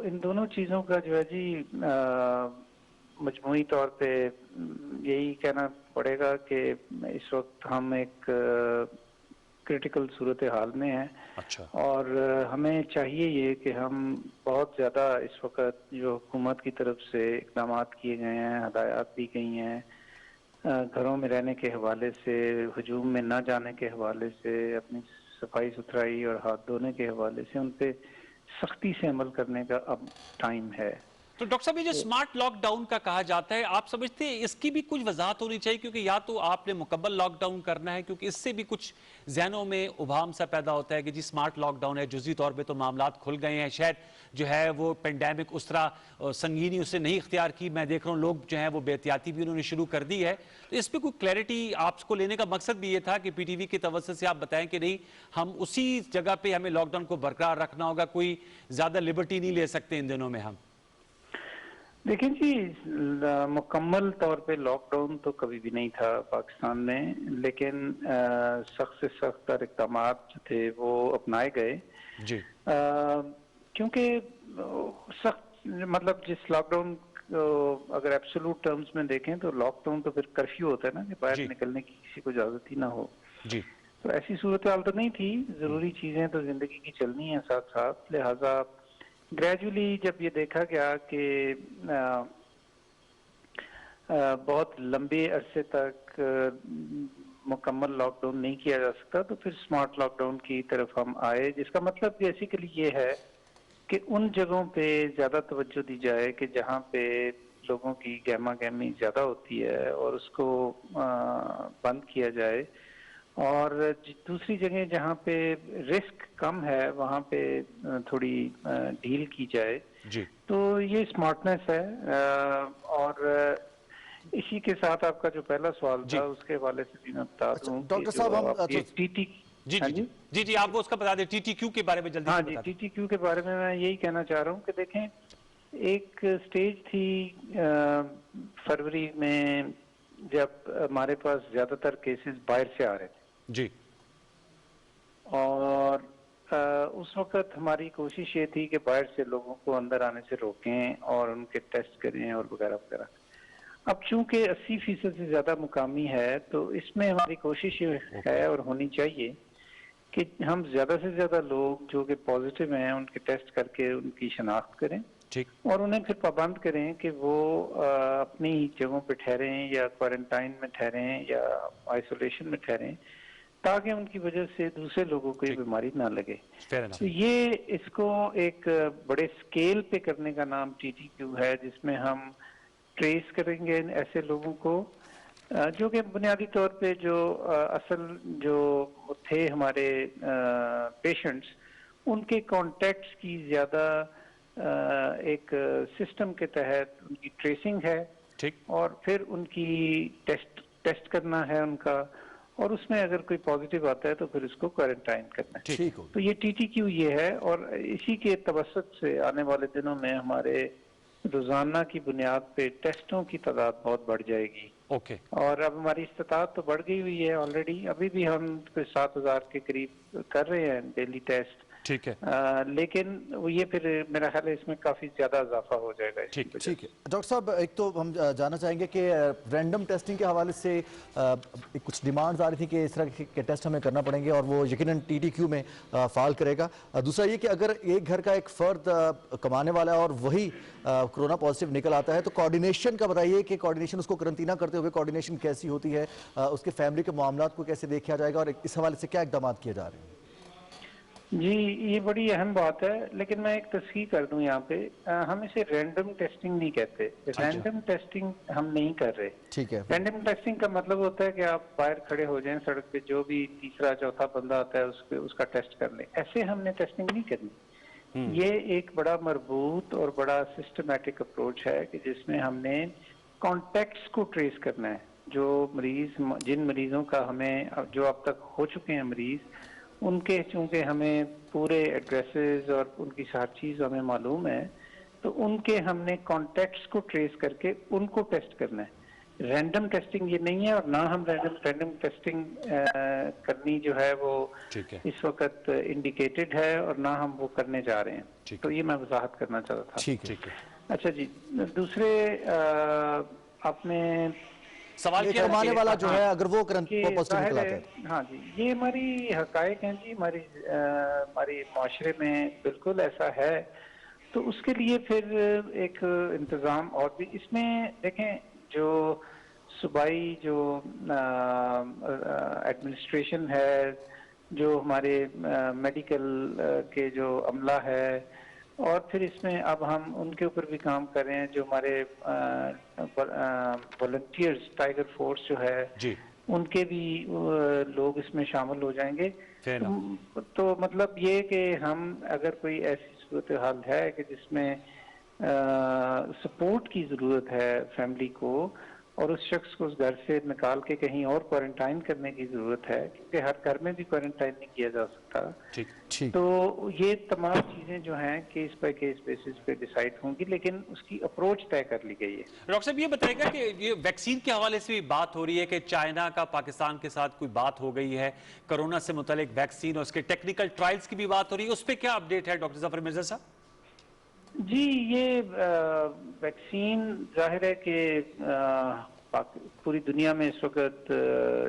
इन दोनों चीज़ों का जो है जी मजमूई तौर पे यही कहना पड़ेगा कि इस वक्त हम एक क्रिटिकल सूरत हाल में हैं। अच्छा। और हमें चाहिए ये कि हम बहुत ज़्यादा इस वक्त जो हुकूमत की तरफ से इक़दाम किए गए हैं, हदायत दी गई हैं, घरों में रहने के हवाले से, हजूम में न जाने के हवाले से, अपनी सफाई सुथराई और हाथ धोने के हवाले से उन पे सख्ती से अमल करने का अब टाइम है। तो डॉक्टर साहब, ये जो स्मार्ट लॉकडाउन का कहा जाता है, आप समझते हैं इसकी भी कुछ वजाहत होनी चाहिए? क्योंकि या तो आपने मुकम्मल लॉकडाउन करना है, क्योंकि इससे भी कुछ जहनों में उभाम सा पैदा होता है कि जी स्मार्ट लॉकडाउन है, जुज़ी तौर पे तो मामलात खुल गए हैं, शायद जो है वो पेंडेमिक उस तरह संगीनी उससे नहीं इख्तियार की। मैं देख रहा हूँ लोग जो है वो बेहतियाती भी उन्होंने शुरू कर दी है। तो इस पर कोई क्लैरिटी आपको लेने का मकसद भी ये था कि PTV की तवज्जो से आप बताएं कि नहीं, हम उसी जगह पे हमें लॉकडाउन को बरकरार रखना होगा, कोई ज़्यादा लिबर्टी नहीं ले सकते इन दिनों में हम। देखिए जी, मुकम्मल तौर पे लॉकडाउन तो कभी भी नहीं था पाकिस्तान में, लेकिन सख्त से सख्त इक़दाम जो थे वो अपनाए गए जी। क्योंकि सख्त मतलब जिस लॉकडाउन अगर एब्सोल्यूट टर्म्स में देखें तो लॉकडाउन तो फिर कर्फ्यू होता है ना, कि बाहर निकलने की किसी को इजाज़त ही ना हो जी। तो ऐसी सूरत हाल तो नहीं थी। ज़रूरी चीज़ें तो ज़िंदगी की चलनी है साथ साथ, लिहाजा ग्रेजुअली जब ये देखा गया कि बहुत लंबे अरसे तक मुकम्मल लॉकडाउन नहीं किया जा सकता, तो फिर स्मार्ट लॉकडाउन की तरफ हम आए, जिसका मतलब बेसिकली ये है कि उन जगहों पे ज़्यादा तवज्जो दी जाए कि जहाँ पे लोगों की गहमा गहमी ज़्यादा होती है और उसको बंद किया जाए, और दूसरी जगह जहाँ पे रिस्क कम है वहाँ पे थोड़ी ढील की जाए जी। तो ये स्मार्टनेस है। और इसी के साथ आपका जो पहला सवाल था उसके हवाले से भी मैं बता दूं, डॉक्टर साहब, हम जी हाँ जी जी जी जी, आप वो उसका बता दें, TTQ के बारे में जल्दी हाँ से जी, बता दें। TTQ के बारे में मैं यही कहना चाह रहा हूँ कि देखें, एक स्टेज थी फरवरी में जब हमारे पास ज्यादातर केसेस बाहर से आ रहे थे, जी और उस वक्त हमारी कोशिश ये थी कि बाहर से लोगों को अंदर आने से रोकें और उनके टेस्ट करें और वगैरह वगैरह। अब चूंकि 80% से ज्यादा मुकामी है, तो इसमें हमारी कोशिश ये है और होनी चाहिए कि हम ज्यादा से ज्यादा लोग जो कि पॉजिटिव हैं उनके टेस्ट करके उनकी शनाख्त करें, ठीक, और उन्हें फिर पाबंद करें कि वो अपनी जगहों पे ठहरें या क्वारंटाइन में ठहरें या आइसोलेशन में ठहरें, ताकि उनकी वजह से दूसरे लोगों को ये बीमारी ना लगे। fair enough। तो ये इसको एक बड़े स्केल पे करने का नाम TTQ है, जिसमें हम ट्रेस करेंगे ऐसे लोगों को जो कि बुनियादी तौर पे जो असल जो थे हमारे पेशेंट्स, उनके कॉन्टेक्ट्स की ज्यादा एक सिस्टम के तहत उनकी ट्रेसिंग है, ठीक, और फिर उनकी टेस्ट करना है उनका, और उसमें अगर कोई पॉजिटिव आता है तो फिर उसको क्वारंटाइन करना है। ठीक हो तो ये TTQ ये है, और इसी के तवसत से आने वाले दिनों में हमारे रोजाना की बुनियाद पे टेस्टों की तादाद बहुत बढ़ जाएगी। ओके, और अब हमारी इस्तात तो बढ़ गई हुई है ऑलरेडी, अभी भी हम कोई 7,000 के करीब कर रहे हैं डेली टेस्ट, ठीक है, लेकिन वो ये फिर मेरा ख्याल है इसमें काफी ज्यादा इजाफा हो जाएगा इसकी वजह से। ठीक है डॉक्टर साहब, एक तो हम जानना चाहेंगे कि रैंडम टेस्टिंग के हवाले से कुछ डिमांड्स आ रही थी कि इस तरह के टेस्ट हमें करना पड़ेंगे और वो यकीनन TTQ में फाल करेगा। दूसरा ये कि अगर एक घर का एक फर्द कमाने वाला है और वही कोरोना पॉजिटिव निकल आता है, तो कोऑर्डिनेशन का बताइए कि कोऑर्डिनेशन, उसको करंतना करते हुए कोऑर्डिनेशन कैसी होती है, उसके फैमिली के मामलात को कैसे देखा जाएगा, और इस हवाले से क्या इकदाम किए जा रहे हैं? जी, ये बड़ी अहम बात है, लेकिन मैं एक तस्हीह कर दूं यहाँ पे, हम इसे रैंडम टेस्टिंग नहीं कहते। रैंडम टेस्टिंग हम नहीं कर रहे। ठीक है, रैंडम टेस्टिंग का मतलब होता है कि आप बाहर खड़े हो जाएं सड़क पे, जो भी तीसरा चौथा बंदा आता है उसका टेस्ट कर लें, ऐसे हमने टेस्टिंग नहीं करनी। ये एक बड़ा मरबूत और बड़ा सिस्टमैटिक अप्रोच है कि जिसमें हमने कॉन्टेक्ट्स को ट्रेस करना है। जो मरीज, जिन मरीजों का हमें जो अब तक हो चुके हैं मरीज, उनके चूंकि हमें पूरे एड्रेसेस और उनकी हर चीज हमें मालूम है, तो उनके हमने कॉन्टेक्ट्स को ट्रेस करके उनको टेस्ट करना है। रैंडम टेस्टिंग ये नहीं है, और ना हम रैंडम टेस्टिंग करनी जो है वो इस वक्त इंडिकेटेड है, और ना हम वो करने जा रहे हैं। तो ये मैं वजाहत करना चाहता था। ठीक है। अच्छा जी, दूसरे आपने सवाल किया कमाने वाला जो है अगर वो पॉजिटिव निकल आता है। हाँ जी, ये हमारी हकायक हैं जी, हमारी माशरे में बिल्कुल ऐसा है। तो उसके लिए फिर एक इंतजाम और भी इसमें देखें, जो सूबाई जो एडमिनिस्ट्रेशन है, जो हमारे मेडिकल के जो अमला है, और फिर इसमें अब हम उनके ऊपर भी काम कर रहे हैं, जो हमारे वॉलंटियर्स, टाइगर फोर्स जो है जी, उनके भी लोग इसमें शामिल हो जाएंगे। तो मतलब ये कि हम अगर कोई ऐसी सूरत हाल है कि जिसमें सपोर्ट की ज़रूरत है फैमिली को, और उस शख्स को उस घर से निकाल के कहीं और क्वारंटाइन करने की ज़रूरत है, क्योंकि हर घर में भी क्वारंटाइन नहीं किया जा सकता। ठीक, तो ये तमाम चीज़ें जो हैं केस बाय केस बेसिस पे डिसाइड होंगी, लेकिन उसकी अप्रोच तय कर ली गई है। डॉक्टर साहब ये बताएगा कि ये वैक्सीन के हवाले से भी बात हो रही है कि चाइना का पाकिस्तान के साथ कोई बात हो गई है, कोरोना से मुतालिक वैक्सीन और उसके टेक्निकल ट्रायल्स की भी बात हो रही है, उस पर क्या अपडेट है डॉक्टर जफर मिर्जा साहब? जी, ये वैक्सीन जाहिर है कि पूरी दुनिया में इस वक्त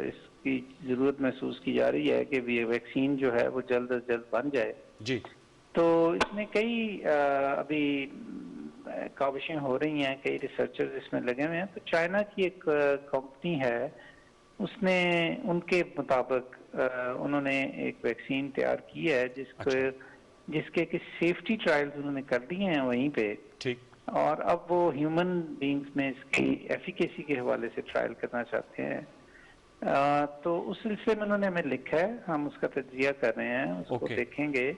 इसकी जरूरत महसूस की जा रही है कि ये वैक्सीन जो है वो जल्द अज जल्द बन जाए जी। तो इसमें कई अभी काविशें हो रही हैं, कई रिसर्चर्स इसमें लगे हुए हैं। तो चाइना की एक कंपनी है, उसने उनके मुताबिक उन्होंने एक वैक्सीन तैयार की है जिसके कि सेफ्टी ट्रायल्स उन्होंने कर दिए हैं वहीं पे। ठीक। और अब वो ह्यूमन बींग्स में इसकी एफिकेसी के हवाले से ट्रायल करना चाहते हैं। तो उस सिलसिले में उन्होंने हमें लिखा है, हम उसका तज्जिया कर रहे हैं, उसको देखेंगे,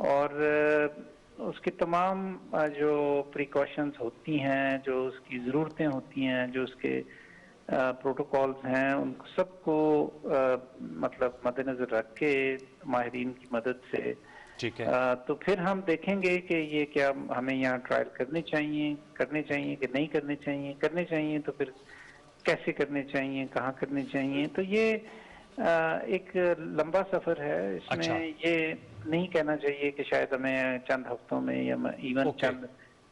और उसकी तमाम जो प्रिकॉशंस होती हैं, जो उसकी ज़रूरतें होती हैं, जो उसके प्रोटोकॉल्स हैं उन सबको मतलब मद्देनजर रख के माहिरीन की मदद से ठीक है। तो फिर हम देखेंगे कि ये क्या हमें यहाँ ट्रायल करने चाहिए कि नहीं करने चाहिए तो फिर कैसे करने चाहिए, कहाँ करने चाहिए। तो ये एक लंबा सफर है, इसमें अच्छा। ये नहीं कहना चाहिए कि शायद हमें चंद हफ्तों में या इवन चंद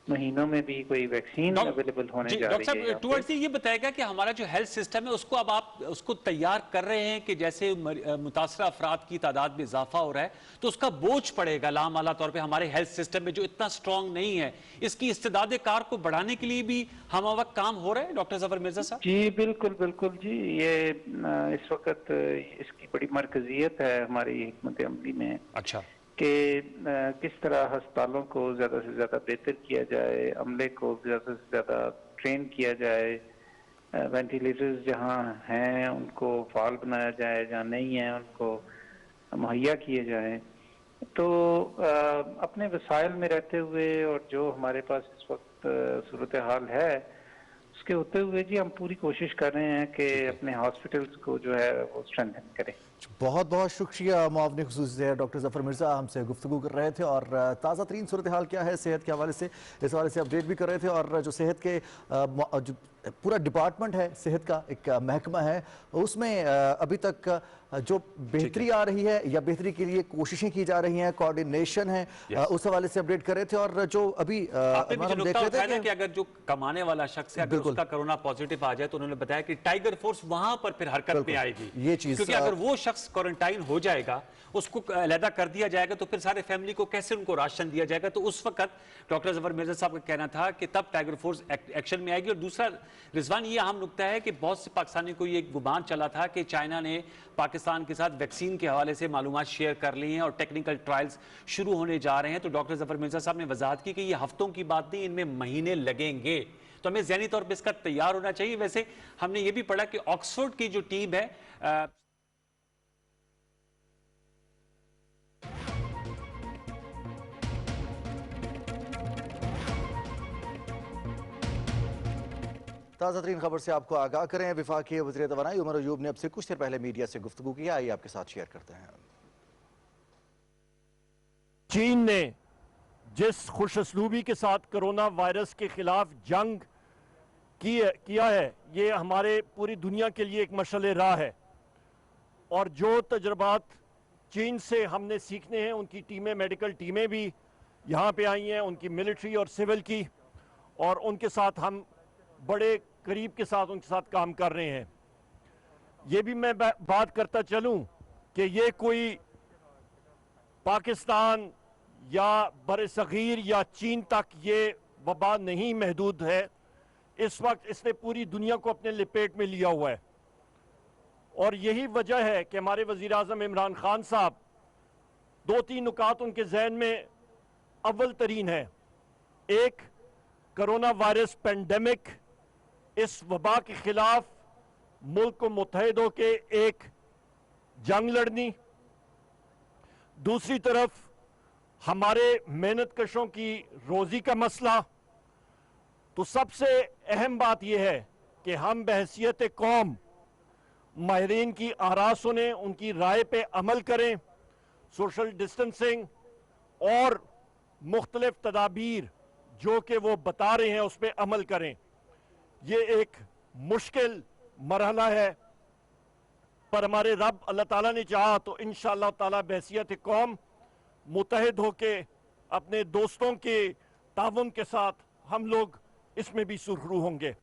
महीनों में भी कोई वैक्सीन अवेलेबल होने जा रही है। डॉक्टर साहब टूवर्ड्स ये बताएगा कि हमारा जो हेल्थ सिस्टम है उसको अब आप उसको तैयार कर रहे हैं कि जैसे मुतासरा अफराद की तादाद में इजाफा हो रहा है तो उसका बोझ पड़ेगा लामाला तौर पे हमारे हेल्थ सिस्टम में जो इतना स्ट्रांग नहीं है, इसकी इस्तेदाद कार को बढ़ाने के लिए भी हम वक्त काम हो रहा है डॉक्टर जफर मिर्जा साहब? जी बिल्कुल बिल्कुल जी, ये इस वक्त इसकी बड़ी मरकजियत है हमारी हिकमत अमली में। अच्छा। कि किस तरह अस्पतालों को ज़्यादा से ज़्यादा बेहतर किया जाए, अमले को ज़्यादा से ज़्यादा ट्रेन किया जाए, वेंटिलेटर्स जहाँ हैं उनको फाल बनाया जाए, जहाँ नहीं है उनको मुहैया किए जाए। तो अपने वसाइल में रहते हुए और जो हमारे पास इस वक्त सूरत हाल है उसके होते हुए जी हम पूरी कोशिश कर रहे हैं कि अपने हॉस्पिटल्स को जो है वो स्ट्रेंथन करें। बहुत बहुत शुक्रिया मुआवनी खुसूसी से डॉक्टर जफर मिर्जा हमसे गुफ्तगू कर रहे थे और ताज़ा तरीन सूरत हाल क्या है सेहत के हवाले से, इस हवाले से अपडेट भी कर रहे थे। और जो सेहत के जो पूरा डिपार्टमेंट है, सेहत का एक महकमा है, उसमें अभी तक जो बेहतरी आ रही है या बेहतरी के लिए कोशिशें की जा रही हैं, कोऑर्डिनेशन है, उस हवाले से अपडेट कर रहे थे। और जो अभी हम देख रहे थे कि अगर जो कमाने वाला शख्स है अगर उसका कोरोना पॉजिटिव आ जाए तो उन्होंने बताया कि टाइगर फोर्स वहां पर फिर हरकत में आएगी। ये चीज क्योंकि अगर वो शख्स क्वारंटाइन हो जाएगा, उसको अलहदा कर दिया जाएगा तो फिर सारे फैमिली को कैसे उनको राशन दिया जाएगा। तो उस वक्त डॉक्टर जफर मिर्जा साहब का कहना था कि तब टाइगर फोर्स एक्शन में आएगी। और दूसरा रिजवान ये अहम नुकता है कि बहुत से पाकिस्तानी को ये गुमान चला था कि चाइना ने पाकिस्तान के साथ वैक्सीन के हवाले से मालूमात शेयर कर ली हैं और टेक्निकल ट्रायल्स शुरू होने जा रहे हैं। तो डॉक्टर जफर मिर्जा साहब ने वजाहत की कि ये हफ्तों की बात नहीं, इनमें महीने लगेंगे। तो हमें ज़हनी तौर पर इसका तैयार होना चाहिए। वैसे हमने ये भी पढ़ा कि ऑक्सफोर्ड की जो टीम है ताज़ा तरीन खबर से आपको आगाह करें। वफाकी वज़ीर तवानाई उमर अयूब ने अब से कुछ देर पहले मीडिया से गुफ्तगू की, आइए आपके साथ शेयर करते हैं। चीन ने जिस खुशअस्लूबी के साथ कोरोना वायरस के खिलाफ जंग किया है, ये हमारे पूरी दुनिया के लिए एक मशअल राह है। और जो तजर्बात चीन से हमने सीखने हैं, उनकी टीमें, मेडिकल टीमें भी यहाँ पे आई हैं, उनकी मिलिट्री और सिविल की, और उनके साथ हम बड़े करीब के साथ उनके साथ काम कर रहे हैं। ये भी मैं बात करता चलूं कि ये कोई पाकिस्तान या बरसगीर या चीन तक ये वबा नहीं महदूद है। इस वक्त इसने पूरी दुनिया को अपने लपेट में लिया हुआ है। और यही वजह है कि हमारे वज़ीर आज़म इमरान खान साहब, दो तीन नुकात उनके जहन में अव्वल तरीन है। एक, कोरोना वायरस पेंडेमिक, इस वबा के खिलाफ मुल्क को मुत्तहिद होके एक जंग लड़नी। दूसरी तरफ हमारे मेहनत कशों की रोजी का मसला। तो सबसे अहम बात यह है कि हम बहैसियत कौम माहिरीन की आरा सुने, उनकी राय पे अमल करें, सोशल डिस्टेंसिंग और मुख्तलिफ तदाबीर जो कि वो बता रहे हैं उस पर अमल करें। ये एक मुश्किल मरहला है, पर हमारे रब अल्लाह ताला ने चाहा तो इंशाअल्लाह ताला बहैसियत कौम मुत्तहिद होके अपने दोस्तों के ताउन के साथ हम लोग इसमें भी सुरखरू होंगे।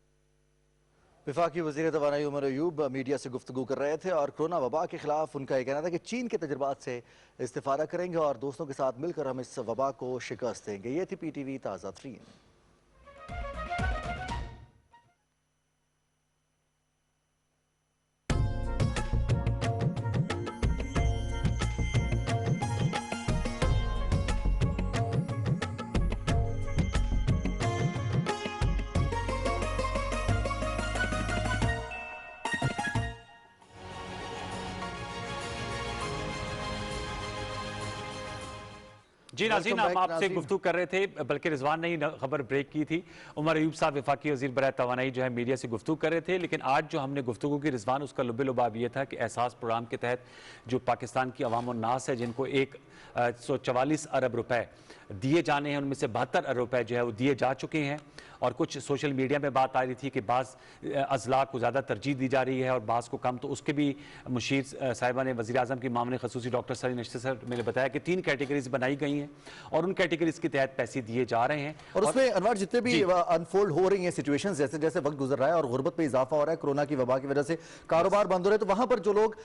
वफाकी वज़ीर तवानाई उमर अयूब मीडिया से गुफ्तगू कर रहे थे और कोरोना वबा के खिलाफ उनका यह कहना था कि चीन के तजर्बात से इस्तिफादा करेंगे और दोस्तों के साथ मिलकर हम इस वबा को शिकस्त देंगे। ये थी PTV ताज़ा तरीन। जी नाज़रीन, हम आपसे गुफ्तगू कर रहे थे, बल्कि रिजवान ने ही खबर ब्रेक की थी। उमर अयूब साहब वफाकी वज़ीर बराए तवानाई जो है मीडिया से गुफ्तगू कर रहे थे, लेकिन आज जो हमने गुफ्तगू की रिजवान, उसका लुब्बे लुबाब ये था कि एहसास प्रोग्राम के तहत जो पाकिस्तान की अवाम और नास है, जिनको 144 अरब रुपए दिए जाने हैं, उनमें से 72 अरब रुपए जो है वो दिए जा चुके हैं। और कुछ सोशल मीडिया में बात आ रही थी कि बाज़ अजला को ज़्यादा तरजीह दी जा रही है और बाज़ को कम, तो उसके भी मुशीर साहिबा ने वज़ीर आज़म की मामले खसूसी डॉक्टर सलीम नश्ती सर मैंने बताया कि 3 कैटेगरीज बनाई गई हैं और उन कैटेगरीज के तहत पैसे दिए जा रहे हैं। और उसमें अनवर जितने भी अनफोल्ड हो रही हैं सिचुएशन, जैसे जैसे वक्त गुजर रहा है और गुर्बत में इजाफा हो रहा है, कोरोना की वबा की वजह से कारोबार बंद हो रहे हैं, तो वहां पर जो लोग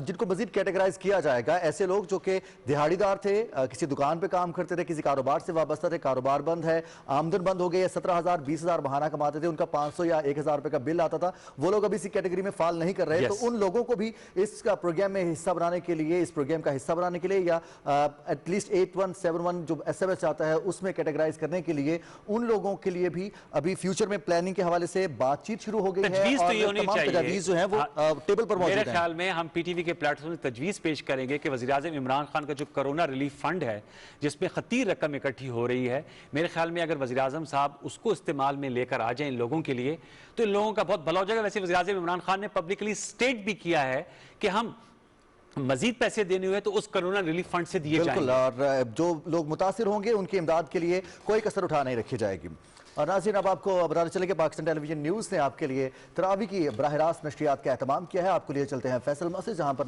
जिनको मजीद कैटेगराइज किया जाएगा, ऐसे लोग जो कि दिहाड़ीदार थे, किसी दुकान पे काम करते थे, किसी कारोबार से वाबस्ता थे, कारोबार बंद है, आमदन बंद हो गई है, 17,000 20,000 बहाना कमाते थे, उनका 500 या 1,000 रुपए का बिल आता था, वो लोग अभी इसी कैटेगरी में फाल नहीं कर रहे। तो उन लोगों को भी इस प्रोग्राम में हिस्सा बनाने के लिए, इस प्रोग्राम का हिस्सा बनाने के लिए, या एटलीस्ट 8171 जो SMS आता है उसमें कैटेगराइज करने के लिए, उन लोगों के लिए भी अभी फ्यूचर में प्लानिंग के हवाले से बातचीत शुरू हो गई है और तमाम तजवीज़ जो हैं वो टेबल पर मौजूद हैं। मेरे ख्याल में हम PTV के प्लेटफॉर्म में तजवीज़ पेश करेंगे कि वज़ीर आज़म इमरान खान का जो कोरोना रिलीफ फंड है, जिसमें खतीर रकम इकट्ठी हो रही है, मेरे ख्याल में अगर वज़ीर आज़म साहब उसको इस्तेमाल में लेकर आ जाएं इन लोगों के लिए, तो इन लोगों का बहुत भला हो जाएगा। वैसे वज़ीर आज़म इमरान खान ने पब्लिकली स्टेट भी किया है कि हम मजीद पैसे देने हुए तो उस कोरोना रिलीफ फंड से दिए जाएंगे और जो लोग मुतासिर होंगे उनकी इमदाद के लिए कोई कसर उठा नहीं रखी जाएगी। और नाज़रीन, अब आपको बताते चले कि पाकिस्तान टेलीविजन न्यूज़ ने आपके लिए तरावी की बराह रास्त नशरियात का एहतमाम किया है। आपको लिए चलते हैं फैसल मस्जिद, जहां पर